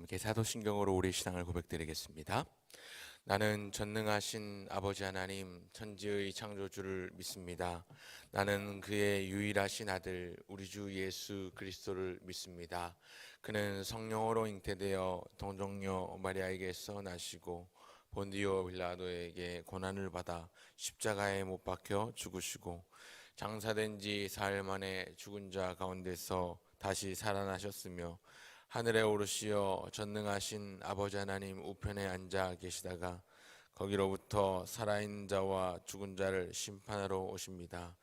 함께 사도신경으로 우리 신앙을 고백드리겠습니다. 나는 전능하신 아버지 하나님 천지의 창조주를 믿습니다. 나는 그의 유일하신 아들 우리 주 예수 그리스도를 믿습니다. 그는 성령으로 잉태되어 동정녀 마리아에게서 나시고 본디오 빌라도에게 고난을 받아 십자가에 못 박혀 죽으시고 장사된 지 사흘 만에 죽은 자 가운데서 다시 살아나셨으며 하늘에 오르시어 전능하신 아버지 하나님 우편에 앉아 계시다가 거기로부터 살아있는 자와 죽은 자를 심판하러 오십니다.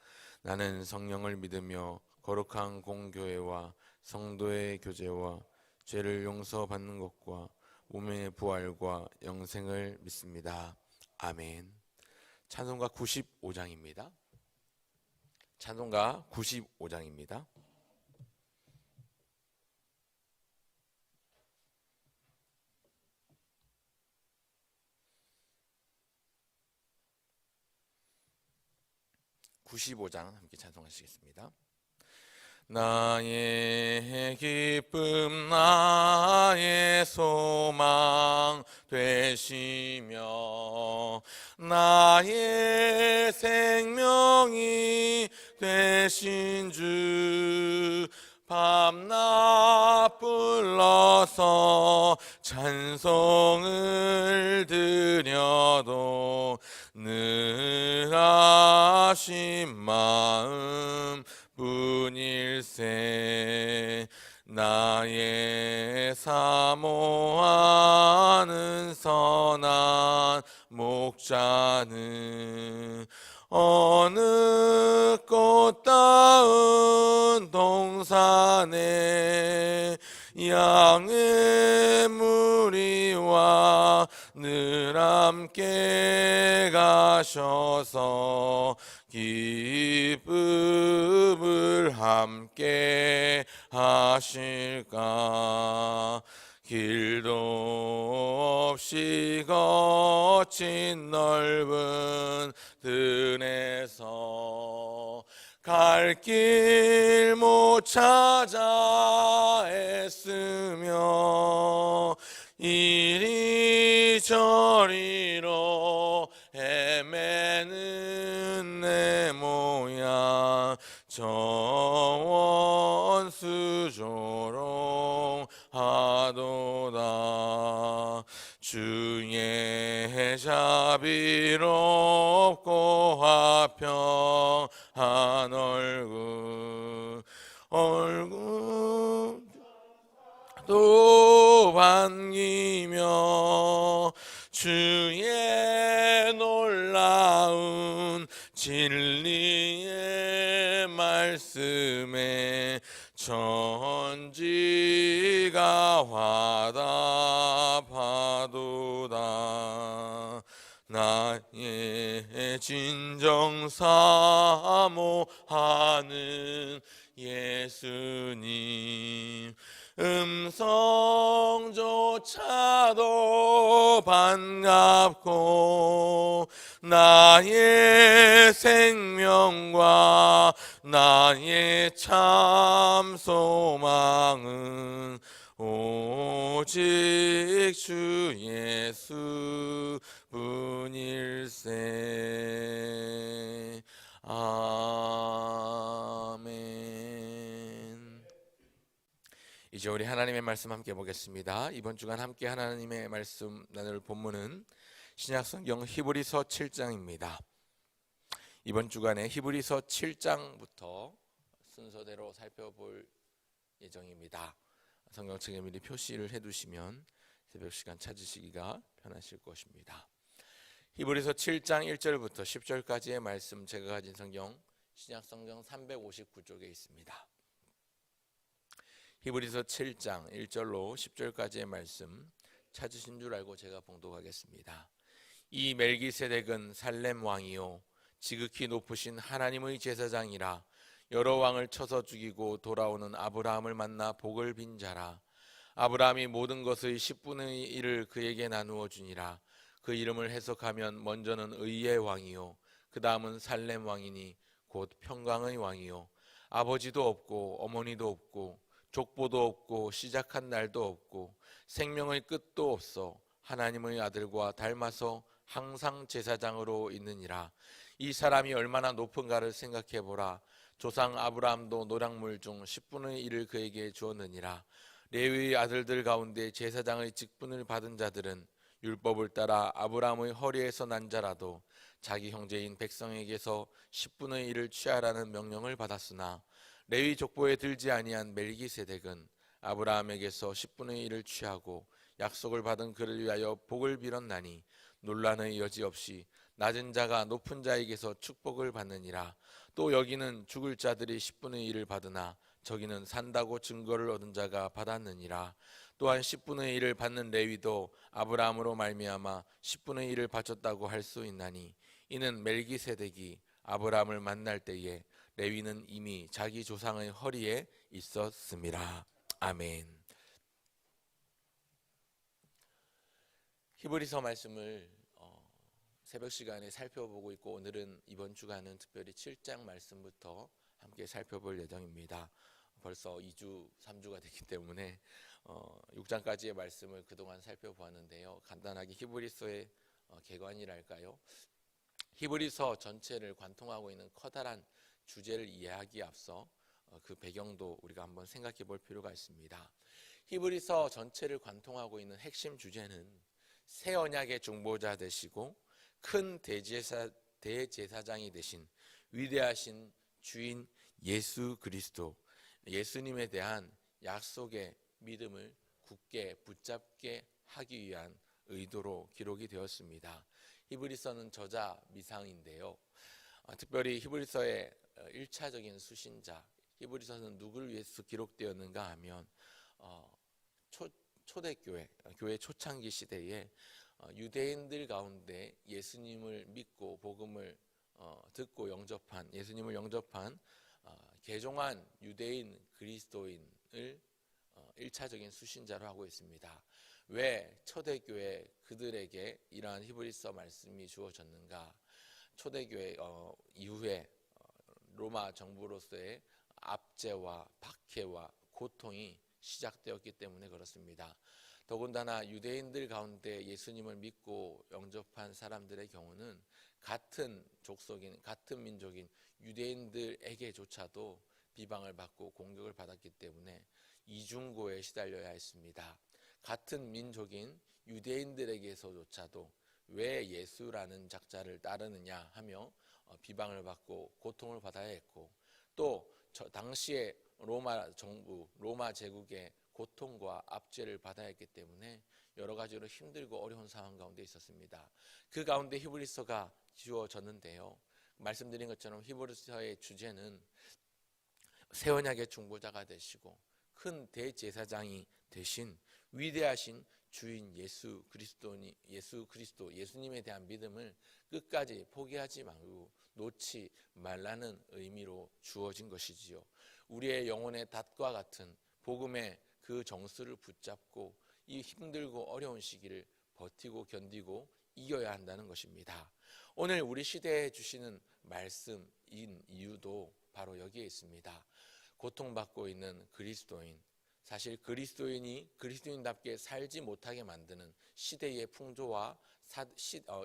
나는 성령을 믿으며 거룩한 공교회와 성도의 교제와 죄를 용서받는 것과 몸의 부활과 영생을 믿습니다. 아멘. 찬송가 95장입니다. 찬송가 95장입니다. (95장) 함께 찬송하시겠습니다. 나의 기쁨 나의 소망 되시며 나의 생명이 되신 주 밤낮 불러서 찬송을 드려도 늘 하신 마음 뿐일세. 나의 사모하는 선한 목자는 어느 꽃다운 동산에 양의 무리와 늘 함께 가셔서 기쁨을 함께 하실까. 길도 없이 거친 넓은 들에서 갈 길 못 찾아 애쓰며 이리저리로 헤매는 내 모양 저 원수 조롱하도다. 주의 자비롭고 화평한 얼굴도 반기며 주의 놀라운 진리의 말씀에 천지가 화답하도다. 나의 진정 사모하는 예수님 음성조차도 반갑고 나의 생명과 나의 참 소망은 오직 주 예수 뿐일세. 아멘. 이제 우리 하나님의 말씀 함께 보겠습니다. 이번 주간 함께 하나님의 말씀 나눌 본문은 신약성경 히브리서 7장입니다. 이번 주간에 히브리서 7장부터 순서대로 살펴볼 예정입니다. 성경책에 미리 표시를 해두시면 새벽 시간 찾으시기가 편하실 것입니다. 히브리서 7장 1절부터 10절까지의 말씀, 제가 가진 성경 신약성경 359쪽에 있습니다. 히브리서 7장 1절로 10절까지의 말씀 찾으신 줄 알고 제가 봉독하겠습니다. 이 멜기세덱은 살렘 왕이요 지극히 높으신 하나님의 제사장이라. 여러 왕을 쳐서 죽이고 돌아오는 아브라함을 만나 복을 빈 자라. 아브라함이 모든 것의 10분의 1을 그에게 나누어 주니라. 그 이름을 해석하면 먼저는 의의 왕이요 그 다음은 살렘 왕이니 곧 평강의 왕이요 아버지도 없고 어머니도 없고 족보도 없고 시작한 날도 없고 생명의 끝도 없어 하나님의 아들과 닮아서 항상 제사장으로 있느니라. 이 사람이 얼마나 높은가를 생각해 보라. 조상 아브라함도 노량물 중 10분의 1을 그에게 주었느니라. 레위의 아들들 가운데 제사장의 직분을 받은 자들은 율법을 따라 아브라함의 허리에서 난 자라도 자기 형제인 백성에게서 10분의 1을 취하라는 명령을 받았으나 레위 족보에 들지 아니한 멜기세덱은 아브라함에게서 10분의 1을 취하고 약속을 받은 그를 위하여 복을 빌었나니 논란의 여지 없이 낮은 자가 높은 자에게서 축복을 받느니라. 또 여기는 죽을 자들이 10분의 1을 받으나 저기는 산다고 증거를 얻은 자가 받았느니라. 또한 10분의 1을 받는 레위도 아브라함으로 말미암아 10분의 1을 바쳤다고 할 수 있나니 이는 멜기세덱이 아브라함을 만날 때에 레위는 이미 자기 조상의 허리에 있었음이라. 아멘. 히브리서 말씀을 새벽 시간에 살펴보고 있고, 오늘은 이번 주간은 특별히 7장 말씀부터 함께 살펴볼 예정입니다. 벌써 2주, 3주가 됐기 때문에 6장까지의 말씀을 그동안 살펴보았는데요. 간단하게 히브리서의 개관이랄까요? 히브리서 전체를 관통하고 있는 커다란 주제를 이해하기에 앞서 그 배경도 우리가 한번 생각해 볼 필요가 있습니다. 히브리서 전체를 관통하고 있는 핵심 주제는 새 언약의 중보자 되시고 큰 대제사장이 되신 위대하신 주인 예수 그리스도, 예수님에 대한 약속의 믿음을 굳게 붙잡게 하기 위한 의도로 기록이 되었습니다. 히브리서는 저자 미상인데요. 특별히 히브리서의 1차적인 수신자, 히브리서는 누구를 위해서 기록되었는가 하면 초대교회, 교회 초창기 시대에 유대인들 가운데 예수님을 믿고 복음을 듣고 영접한, 예수님을 영접한 개종한 유대인 그리스도인을 1차적인 수신자로 하고 있습니다. 왜 초대교회 그들에게 이러한 히브리서 말씀이 주어졌는가? 초대교회 이후에 로마 정부로서의 압제와 박해와 고통이 시작되었기 때문에 그렇습니다. 더군다나 유대인들 가운데 예수님을 믿고 영접한 사람들의 경우는 같은 족속인, 같은 민족인 유대인들에게조차도 비방을 받고 공격을 받았기 때문에 이중고에 시달려야 했습니다. 같은 민족인 유대인들에게서조차도 왜 예수라는 작자를 따르느냐 하며 비방을 받고 고통을 받아야 했고, 또 당시에 로마 정부, 로마 제국의 고통과 압제를 받아야 했기 때문에 여러 가지로 힘들고 어려운 상황 가운데 있었습니다. 그 가운데 히브리서가 지어졌는데요. 말씀드린 것처럼 히브리서의 주제는 새 언약의 중보자가 되시고 큰 대제사장이 되신 위대하신 주인 예수 그리스도, 예수님에 대한 믿음을 끝까지 포기하지 말고 놓지 말라는 의미로 주어진 것이지요. 우리의 영혼의 닷과 같은 복음의 그 정수를 붙잡고 이 힘들고 어려운 시기를 버티고 견디고 이겨야 한다는 것입니다. 오늘 우리 시대에 주시는 말씀인 이유도 바로 여기에 있습니다. 고통받고 있는 그리스도인, 사실 그리스도인이 그리스도인답게 살지 못하게 만드는 시대의 풍조와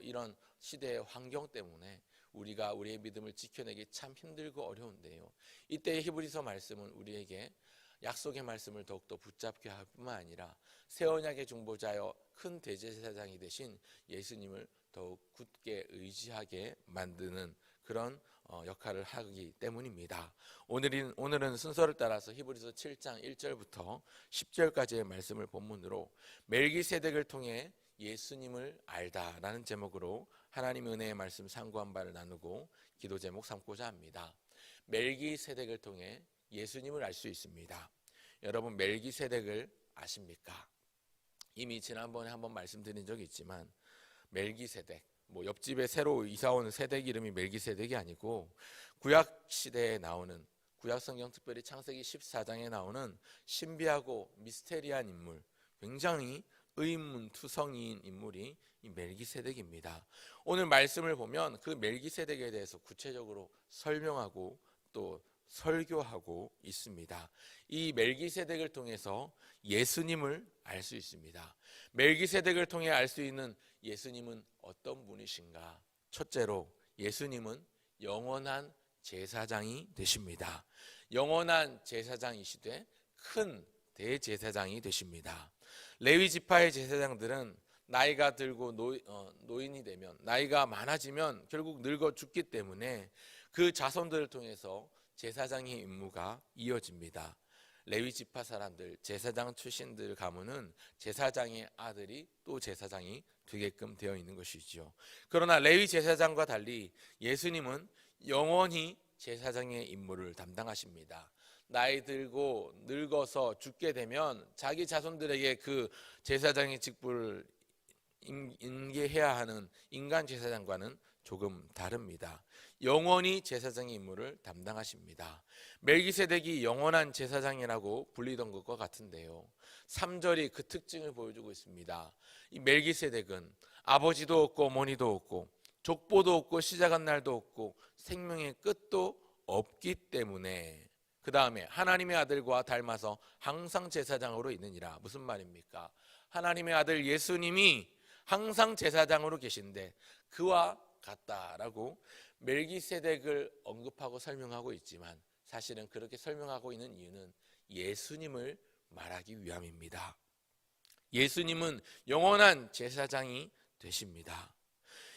이런 시대의 환경 때문에 우리가 우리의 믿음을 지켜내기 참 힘들고 어려운데요. 이때 히브리서 말씀은 우리에게 약속의 말씀을 더욱더 붙잡게 할 뿐만 아니라 새 언약의 중보자여 큰 대제사장이 되신 예수님을 더욱 굳게 의지하게 만드는 그런 역할을 하기 때문입니다. 오늘은 순서를 따라서 히브리서 7장 1절부터 10절까지의 말씀을 본문으로 멜기세덱을 통해 예수님을 알다라는 제목으로 하나님의 은혜의 말씀 상고한 바를 나누고 기도 제목 삼고자 합니다. 멜기세덱을 통해 예수님을 알 수 있습니다. 여러분, 멜기세덱을 아십니까? 이미 지난번에 한번 말씀드린 적이 있지만 멜기세덱, 옆집에 새로 이사온 세덱 이름이 멜기세덱이 아니고 구약 시대에 나오는, 구약 성경 특별히 창세기 14장에 나오는 신비하고 미스테리한 인물, 굉장히 의문투성이인 인물이 이 멜기세덱입니다. 오늘 말씀을 보면 그 멜기세덱에 대해서 구체적으로 설명하고 또 설교하고 있습니다. 이 멜기세덱을 통해서 예수님을 알 수 있습니다. 멜기세덱을 통해 알 수 있는 예수님은 어떤 분이신가? 첫째로 예수님은 영원한 제사장이 되십니다. 영원한 제사장이시되 큰 대제사장이 되십니다. 레위 지파의 제사장들은 나이가 들고 노인이 되면, 나이가 많아지면 결국 늙어 죽기 때문에 그 자손들을 통해서 제사장의 임무가 이어집니다. 레위 지파 사람들, 제사장 출신들 가문은 제사장의 아들이 또 제사장이 되게끔 되어 있는 것이죠. 그러나 레위 제사장과 달리 예수님은 영원히 제사장의 임무를 담당하십니다. 나이 들고 늙어서 죽게 되면 자기 자손들에게 그 제사장의 직분을 인계해야 하는 인간 제사장과는 조금 다릅니다. 영원히 제사장의 임무를 담당하십니다. 멜기세덱이 영원한 제사장이라고 불리던 것과 같은데요, 3절이 그 특징을 보여주고 있습니다. 이 멜기세덱은 아버지도 없고 어머니도 없고 족보도 없고 시작한 날도 없고 생명의 끝도 없기 때문에, 그 다음에 하나님의 아들과 닮아서 항상 제사장으로 있느니라. 무슨 말입니까? 하나님의 아들 예수님이 항상 제사장으로 계신데 그와 같다라고 멜기세덱을 언급하고 설명하고 있지만, 사실은 그렇게 설명하고 있는 이유는 예수님을 말하기 위함입니다. 예수님은 영원한 제사장이 되십니다.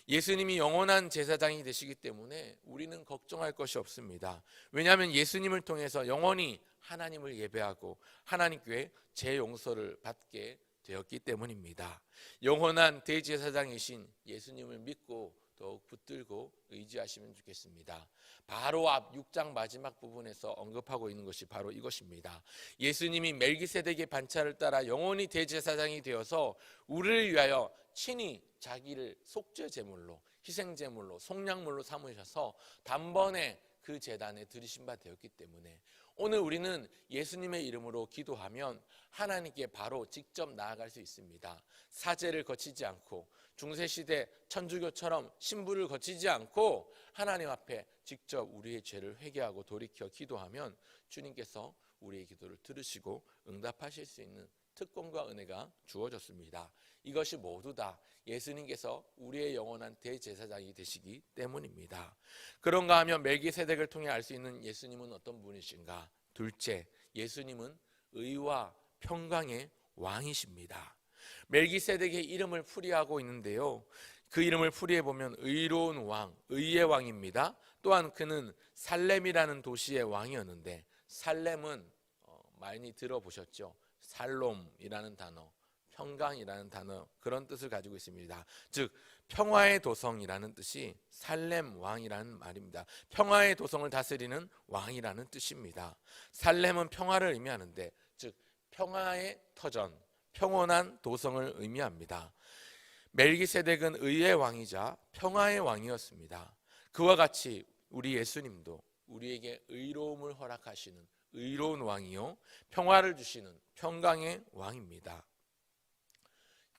예수님이 영원한 제사장이 되시기 때문에 우리는 걱정할 것이 없습니다. 왜냐하면 예수님을 통해서 영원히 하나님을 예배하고 하나님께 재용서를 받게 되었기 때문입니다. 영원한 대제사장이신 예수님을 믿고 더욱 붙들고 의지하시면 좋겠습니다. 바로 앞 6장 마지막 부분에서 언급하고 있는 것이 바로 이것입니다. 예수님이 멜기세덱의 반차를 따라 영원히 대제사장이 되어서 우리를 위하여 친히 자기를 속죄 제물로, 희생 제물로, 속량물로 삼으셔서 단번에 그 제단에 들이신 바 되었기 때문에 오늘 우리는 예수님의 이름으로 기도하면 하나님께 바로 직접 나아갈 수 있습니다. 사제를 거치지 않고 중세시대 천주교처럼 신부를 거치지 않고 하나님 앞에 직접 우리의 죄를 회개하고 돌이켜 기도하면 주님께서 우리의 기도를 들으시고 응답하실 수 있는 특권과 은혜가 주어졌습니다. 이것이 모두 다 예수님께서 우리의 영원한 대제사장이 되시기 때문입니다. 그런가 하면 멜기세덱을 통해 알 수 있는 예수님은 어떤 분이신가? 둘째, 예수님은 의와 평강의 왕이십니다. 멜기세덱의 이름을 풀이하고 있는데요, 그 이름을 풀이해 보면 의로운 왕, 의의 왕입니다. 또한 그는 살렘이라는 도시의 왕이었는데, 살렘은 많이 들어보셨죠? 살롬이라는 단어, 평강이라는 단어, 그런 뜻을 가지고 있습니다. 즉 평화의 도성이라는 뜻이 살렘 왕이라는 말입니다. 평화의 도성을 다스리는 왕이라는 뜻입니다. 살렘은 평화를 의미하는데, 즉 평화의 터전, 평온한 도성을 의미합니다. 멜기세덱은 의의 왕이자 평화의 왕이었습니다. 그와 같이 우리 예수님도 우리에게 의로움을 허락하시는 의로운 왕이요 평화를 주시는 평강의 왕입니다.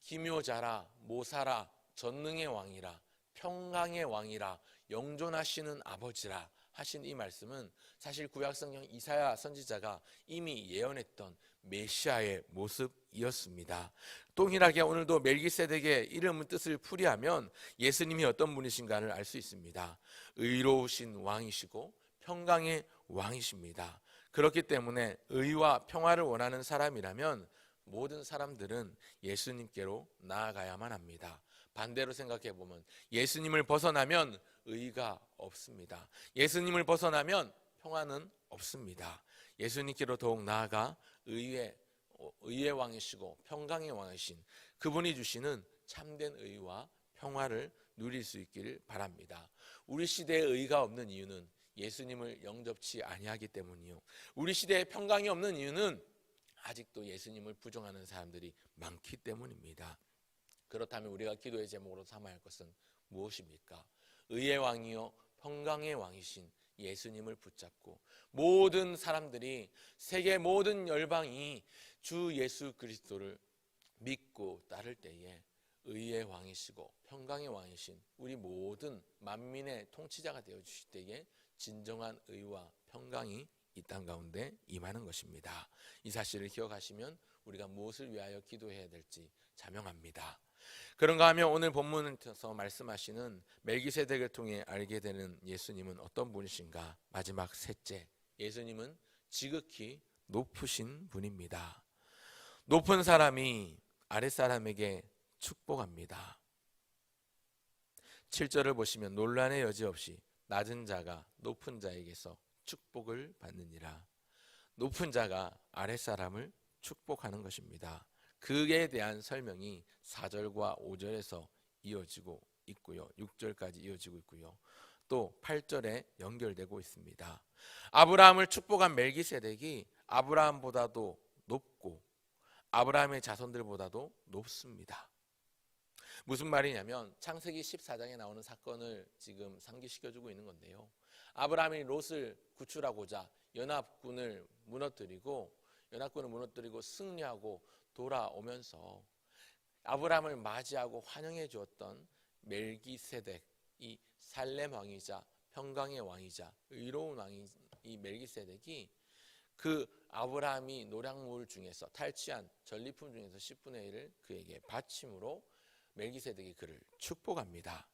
기묘자라, 모사라, 전능의 왕이라, 평강의 왕이라, 영존하시는 아버지라 하신 이 말씀은 사실 구약성경 이사야 선지자가 이미 예언했던 메시아의 모습이었습니다. 동일하게 오늘도 멜기세덱의 이름 뜻을 풀이하면 예수님이 어떤 분이신가를 알 수 있습니다. 의로우신 왕이시고 평강의 왕이십니다. 그렇기 때문에 의와 평화를 원하는 사람이라면 모든 사람들은 예수님께로 나아가야만 합니다. 반대로 생각해 보면 예수님을 벗어나면 의가 없습니다. 예수님을 벗어나면 평화는 없습니다. 예수님께로 더욱 나아가 의의 왕이시고 평강의 왕이신 그분이 주시는 참된 의와 평화를 누릴 수 있기를 바랍니다. 우리 시대에 의가 없는 이유는 예수님을 영접치 아니하기 때문이요, 우리 시대에 평강이 없는 이유는 아직도 예수님을 부정하는 사람들이 많기 때문입니다. 그렇다면 우리가 기도의 제목으로 삼아야 할 것은 무엇입니까? 의의 왕이요 평강의 왕이신 예수님을 붙잡고 모든 사람들이, 세계 모든 열방이 주 예수 그리스도를 믿고 따를 때에 의의 왕이시고 평강의 왕이신 우리 모든 만민의 통치자가 되어주실 때에 진정한 의와 평강이 이 땅 가운데 임하는 것입니다. 이 사실을 기억하시면 우리가 무엇을 위하여 기도해야 될지 자명합니다. 그런가 하면 오늘 본문에서 말씀하시는 멜기세덱을 통해 알게 되는 예수님은 어떤 분이신가? 마지막 셋째, 예수님은 지극히 높으신 분입니다. 높은 사람이 아랫사람에게 축복합니다. 7절을 보시면 논란의 여지 없이 낮은 자가 높은 자에게서 축복을 받느니라. 높은 자가 아랫사람을 축복하는 것입니다. 그에 대한 설명이 4절과 5절에서 이어지고 있고요. 6절까지 이어지고 있고요. 또 8절에 연결되고 있습니다. 아브라함을 축복한 멜기세덱이 아브라함보다도 높고 아브라함의 자손들보다도 높습니다. 무슨 말이냐면 창세기 14장에 나오는 사건을 지금 상기시켜주고 있는 건데요. 아브라함이 롯을 구출하고자 연합군을 무너뜨리고 승리하고 돌아오면서 아브라함을 맞이하고 환영해 주었던 멜기세덱, 이 살렘 왕이자 평강의 왕이자 의로운 왕인 이 멜기세덱이 그 아브라함이 노략물 중에서 탈취한 전리품 중에서 10분의 1을 그에게 바침으로 멜기세덱이 그를 축복합니다.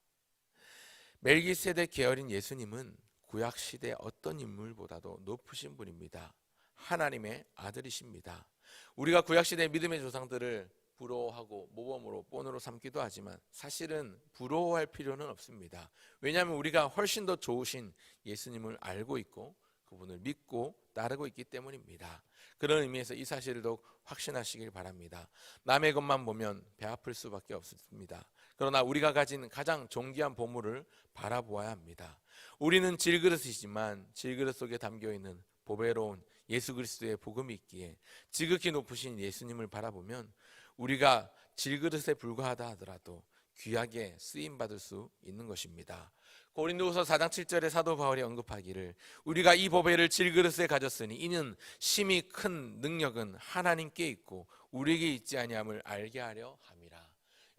멜기세덱 계열인 예수님은 구약시대 어떤 인물보다도 높으신 분입니다. 하나님의 아들이십니다. 우리가 구약시대 믿음의 조상들을 부러워하고 모범으로 본으로 삼기도 하지만 사실은 부러워할 필요는 없습니다. 왜냐하면 우리가 훨씬 더 좋으신 예수님을 알고 있고 그분을 믿고 따르고 있기 때문입니다. 그런 의미에서 이 사실을 더욱 확신하시길 바랍니다. 남의 것만 보면 배 아플 수밖에 없습니다. 그러나 우리가 가진 가장 존귀한 보물을 바라보아야 합니다. 우리는 질그릇이지만 질그릇 속에 담겨있는 보배로운 예수 그리스도의 복음이 있기에 지극히 높으신 예수님을 바라보면 우리가 질그릇에 불과하다 하더라도 귀하게 쓰임받을 수 있는 것입니다. 고린도후서 4장 7절에 사도 바울이 언급하기를 우리가 이 보배를 질그릇에 가졌으니 이는 심히 큰 능력은 하나님께 있고 우리에게 있지 아니함을 알게 하려 함이라.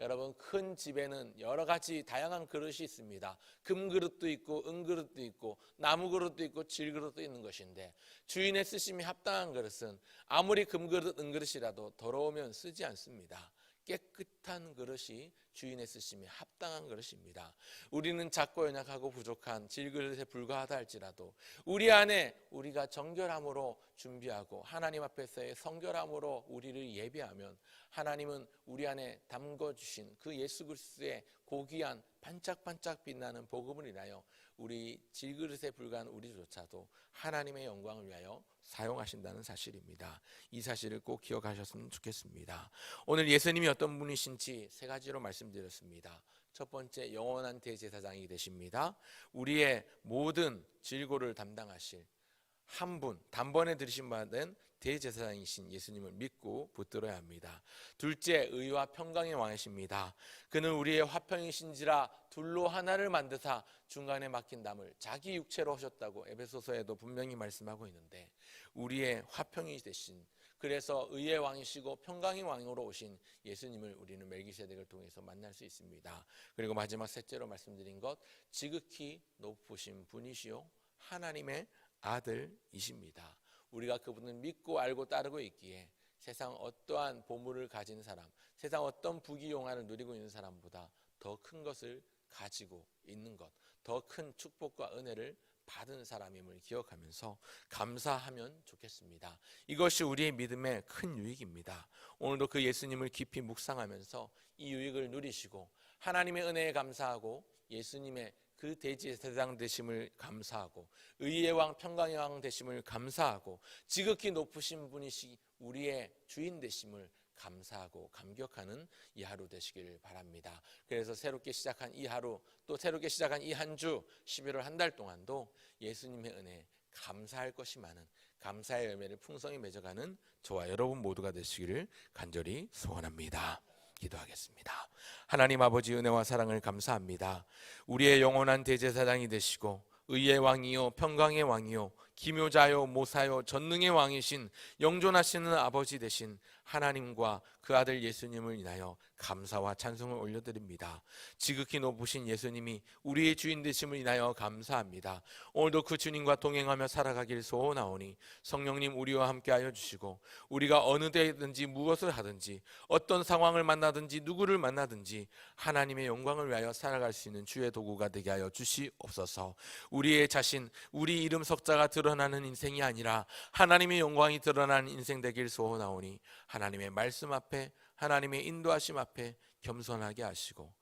여러분, 큰 집에는 여러 가지 다양한 그릇이 있습니다. 금그릇도 있고 은그릇도 있고 나무그릇도 있고 질그릇도 있는 것인데 주인의 쓰심이 합당한 그릇은 아무리 금그릇 은그릇이라도 더러우면 쓰지 않습니다. 깨끗한 그릇이 주인의 쓰심이 합당한 그릇입니다. 우리는 작고 연약하고 부족한 질그릇에 불과하다 할지라도 우리 안에 우리가 정결함으로 준비하고 하나님 앞에서의 성결함으로 우리를 예비하면 하나님은 우리 안에 담궈주신 그 예수 그리스도의 고귀한 반짝반짝 빛나는 복음을 인하여 우리 질그릇에 불과한 우리조차도 하나님의 영광을 위하여 사용하신다는 사실입니다. 이 사실을 꼭 기억하셨으면 좋겠습니다. 오늘 예수님이 어떤 분이신지 세 가지로 말씀드렸습니다. 첫 번째, 영원한 대제사장이 되십니다. 우리의 모든 질고를 담당하실 한 분, 단번에 들으신 바 된 대제사장이신 예수님을 믿고 붙들어야 합니다. 둘째, 의와 평강의 왕이십니다. 그는 우리의 화평이신지라 둘로 하나를 만드사 중간에 막힌 담을 자기 육체로 하셨다고 에베소서에도 분명히 말씀하고 있는데 우리의 화평이 되신, 그래서 의의 왕이시고 평강의 왕으로 오신 예수님을 우리는 멜기세덱을 통해서 만날 수 있습니다. 그리고 마지막 셋째로 말씀드린 것, 지극히 높으신 분이시요 하나님의 아들이십니다. 우리가 그분을 믿고 알고 따르고 있기에 세상 어떠한 보물을 가진 사람, 세상 어떤 부귀영화를 누리고 있는 사람보다 더 큰 것을 가지고 있는 것, 더 큰 축복과 은혜를 받은 사람임을 기억하면서 감사하면 좋겠습니다. 이것이 우리의 믿음의 큰 유익입니다. 오늘도 그 예수님을 깊이 묵상하면서 이 유익을 누리시고 하나님의 은혜에 감사하고 예수님의 그 대제사장 되심을 감사하고 의의 왕 평강의 왕 되심을 감사하고 지극히 높으신 분이시 우리의 주인 되심을 감사하고 감격하는 이 하루 되시기를 바랍니다. 그래서 새롭게 시작한 이 하루, 또 새롭게 시작한 이 한 주 11월 한 달 동안도 예수님의 은혜 감사할 것이 많은 감사의 열매를 풍성히 맺어가는 저와 여러분 모두가 되시기를 간절히 소원합니다. 기도하겠습니다. 하나님 아버지, 은혜와 사랑을 감사합니다. 우리의 영원한 대제사장이 되시고 의의 왕이요 평강의 왕이요 기묘자요 모사요 전능의 왕이신 영존하시는 아버지 되신 하나님과 그 아들 예수님을 인하여 감사와 찬송을 올려드립니다. 지극히 높으신 예수님이 우리의 주인 되심을 인하여 감사합니다. 오늘도 그 주님과 동행하며 살아가길 소원하오니 성령님 우리와 함께하여 주시고 우리가 어느 데든지 무엇을 하든지 어떤 상황을 만나든지 누구를 만나든지 하나님의 영광을 위하여 살아갈 수 있는 주의 도구가 되게 하여 주시옵소서. 우리의 자신, 우리 이름 석자가 드러나는 인생이 아니라 하나님의 영광이 드러나는 인생 되길 소원하오니 하나님의 말씀 앞에 하나님의 인도하심 앞에 겸손하게 하시고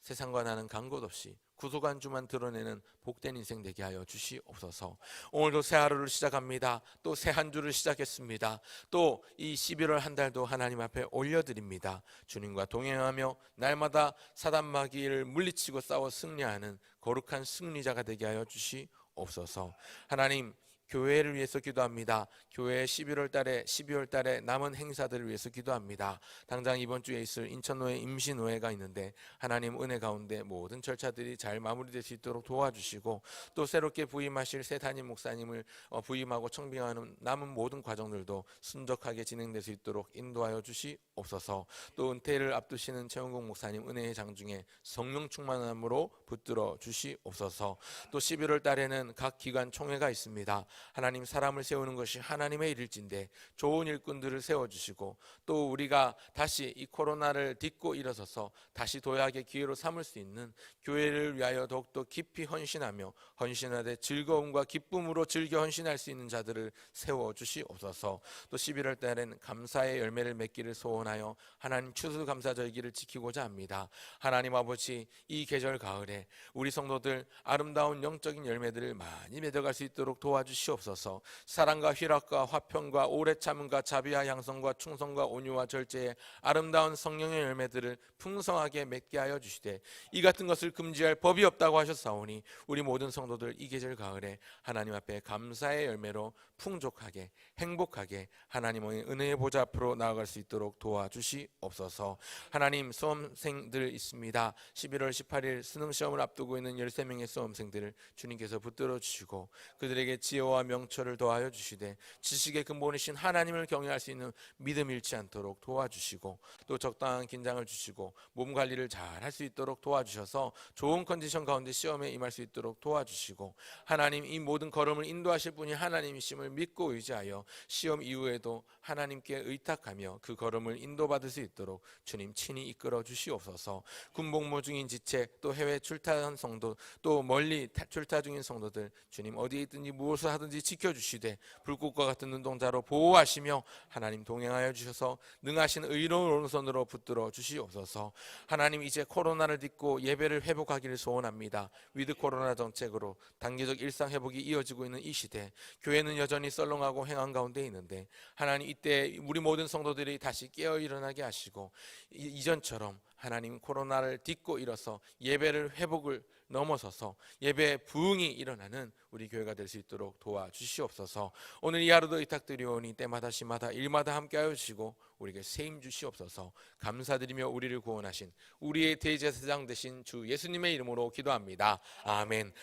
세상과 나는 간 것 없이 구속한 주만 드러내는 복된 인생 되게 하여 주시옵소서. 오늘도 새 하루를 시작합니다. 또 새 한 주를 시작했습니다. 또 이 11월 한 달도 하나님 앞에 올려드립니다. 주님과 동행하며 날마다 사단 마귀를 물리치고 싸워 승리하는 거룩한 승리자가 되게 하여 주시옵소서. 하나님, 교회를 위해서 기도합니다. 교회 11월 달에 12월 달에 남은 행사들을 위해서 기도합니다. 당장 이번 주에 있을 인천노회 임시노회가 있는데 하나님 은혜 가운데 모든 절차들이 잘 마무리될 수 있도록 도와주시고 또 새롭게 부임하실 새 담임 목사님을 부임하고 청빙하는 남은 모든 과정들도 순적하게 진행될 수 있도록 인도하여 주시옵소서. 또 은퇴를 앞두시는 최원국 목사님 은혜의 장중에 성령 충만함으로 붙들어 주시옵소서. 또 11월 달에는 각 기관 총회가 있습니다. 하나님, 사람을 세우는 것이 하나님의 일일진데 좋은 일꾼들을 세워주시고 또 우리가 다시 이 코로나를 딛고 일어서서 다시 도약의 기회로 삼을 수 있는 교회를 위하여 더욱더 깊이 헌신하며 헌신하되 즐거움과 기쁨으로 즐겨 헌신할 수 있는 자들을 세워주시옵소서. 또 11월 달에는 감사의 열매를 맺기를 소원하여 하나님 추수감사절기를 지키고자 합니다. 하나님 아버지, 이 계절 가을에 우리 성도들 아름다운 영적인 열매들을 많이 맺어갈 수 있도록 도와주시옵소서. 사랑과 희락과 화평과 오래 참음과 자비와 양성과 충성과 온유와 절제의 아름다운 성령의 열매들을 풍성하게 맺게 하여 주시되 이 같은 것을 금지할 법이 없다고 하셨사오니 우리 모든 성도들 이 계절 가을에 하나님 앞에 감사의 열매로 풍족하게 행복하게 하나님의 은혜의 보좌 앞으로 나아갈 수 있도록 도와주시옵소서. 하나님, 수험생들 있습니다. 11월 18일 수능시험을 앞두고 있는 13명의 수험생들을 주님께서 붙들어 주시고 그들에게 지혜와 명철을 더하여 주시되 지식의 근본이신 하나님을 경외할 수 있는 믿음 잃지 않도록 도와주시고 또 적당한 긴장을 주시고 몸 관리를 잘 할 수 있도록 도와주셔서 좋은 컨디션 가운데 시험에 임할 수 있도록 도와주시고 하나님, 이 모든 걸음을 인도하실 분이 하나님이심을 믿고 의지하여 시험 이후에도 하나님께 의탁하며 그 걸음을 인도받을 수 있도록 주님 친히 이끌어 주시옵소서. 군복무 중인 지체 또 해외 출타한 성도 또 멀리 출타 중인 성도들 주님 어디에 있든지 무엇을 하든지 지켜주시되 불꽃과 같은 눈동자로 보호하시며 하나님 동행하여 주셔서 능하신 의로운 오른손으로 붙들어 주시옵소서. 하나님, 이제 코로나를 딛고 예배를 회복하기를 소원합니다. 위드 코로나 정책으로 단계적 일상 회복이 이어지고 있는 이 시대 교회는 여전히 썰렁하고 행한 가운데 있는데 하나님, 이때 우리 모든 성도들이 다시 깨어 일어나게 하시고 이전처럼 하나님 코로나를 딛고 일어서 예배를 회복을 넘어서서 예배 부흥이 일어나는 우리 교회가 될 수 있도록 도와주시옵소서. 오늘 이 하루도 의탁드리오니 때마다 시마다 일마다 함께하여 주시고 우리에게 세임 주시옵소서. 감사드리며 우리를 구원하신 우리의 대제사장 되신 주 예수님의 이름으로 기도합니다. 아멘.